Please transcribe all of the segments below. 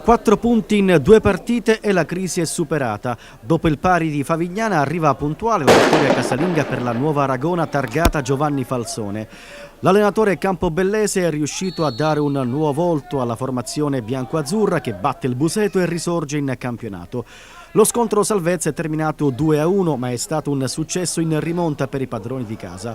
4 punti in 2 partite e la crisi è superata. Dopo il pari di Favignana arriva puntuale la vittoria casalinga per la Nuova Aragona targata Giovanni Falsone. L'allenatore campobellese è riuscito a dare un nuovo volto alla formazione bianco-azzurra che batte il Buseto e risorge in campionato. Lo scontro salvezza è terminato 2-1, ma è stato un successo in rimonta per i padroni di casa.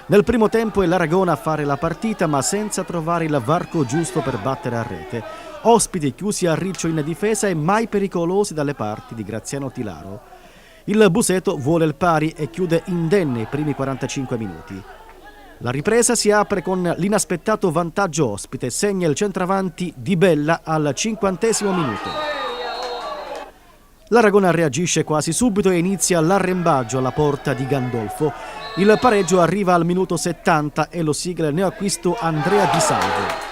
Nel primo tempo è l'Aragona a fare la partita, ma senza trovare il varco giusto per battere a rete. Ospiti chiusi a riccio in difesa e mai pericolosi dalle parti di Graziano Tilaro. Il Buseto vuole il pari e chiude indenne i primi 45 minuti. La ripresa si apre con l'inaspettato vantaggio ospite, segna il centravanti Di Bella al 50° minuto. L'Aragona reagisce quasi subito e inizia l'arrembaggio alla porta di Gandolfo. Il pareggio arriva al minuto 70 e lo sigla il neoacquisto Andrea Di Salvo.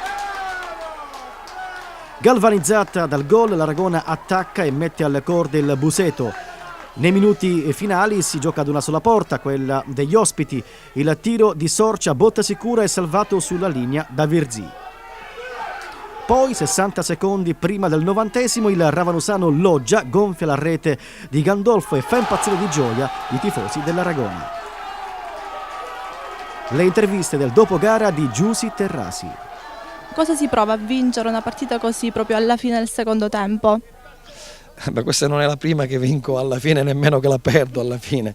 Galvanizzata dal gol, l'Aragona attacca e mette alle corde il Buseto. Nei minuti finali si gioca ad una sola porta, quella degli ospiti. Il tiro di Sorcia, botta sicura e salvato sulla linea da Virzì. Poi, 60 secondi prima del 90°, il ravanusano Loggia gonfia la rete di Gandolfo e fa impazzire di gioia i tifosi dell'Aragona. Le interviste del dopogara di Giusy Terrasi. Cosa si prova a vincere una partita così proprio alla fine del secondo tempo? Beh, questa non è la prima che vinco alla fine, nemmeno che la perdo alla fine.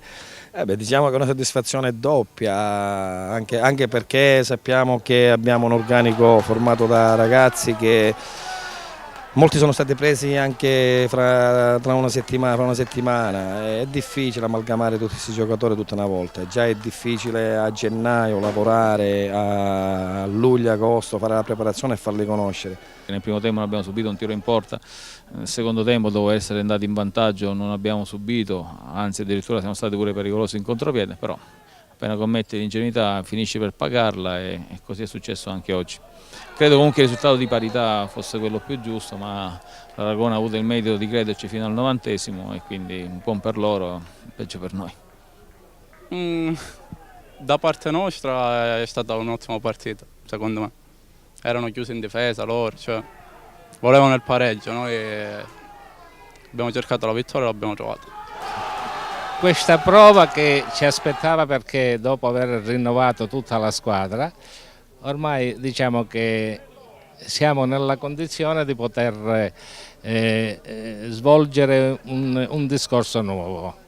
Diciamo che è una soddisfazione doppia, anche perché sappiamo che abbiamo un organico formato da ragazzi che molti sono stati presi anche fra una settimana. È difficile amalgamare tutti questi giocatori tutta una volta, già è difficile a gennaio lavorare, a luglio, agosto, fare la preparazione e farli conoscere. Nel primo tempo non abbiamo subito un tiro in porta, nel secondo tempo, dopo essere andati in vantaggio, non abbiamo subito, anzi addirittura siamo stati pure pericolosi in contropiede, però appena commetti l'ingenuità finisci per pagarla e così è successo anche oggi. Credo comunque il risultato di parità fosse quello più giusto, ma l'Aragona ha avuto il merito di crederci fino al 90° e quindi un po' per loro, peggio per noi. Da parte nostra è stata un'ottima partita, secondo me. Erano chiusi in difesa loro, cioè volevano il pareggio, noi abbiamo cercato la vittoria e l'abbiamo trovata. Questa prova che ci aspettava, perché dopo aver rinnovato tutta la squadra, ormai diciamo che siamo nella condizione di poter svolgere un discorso nuovo.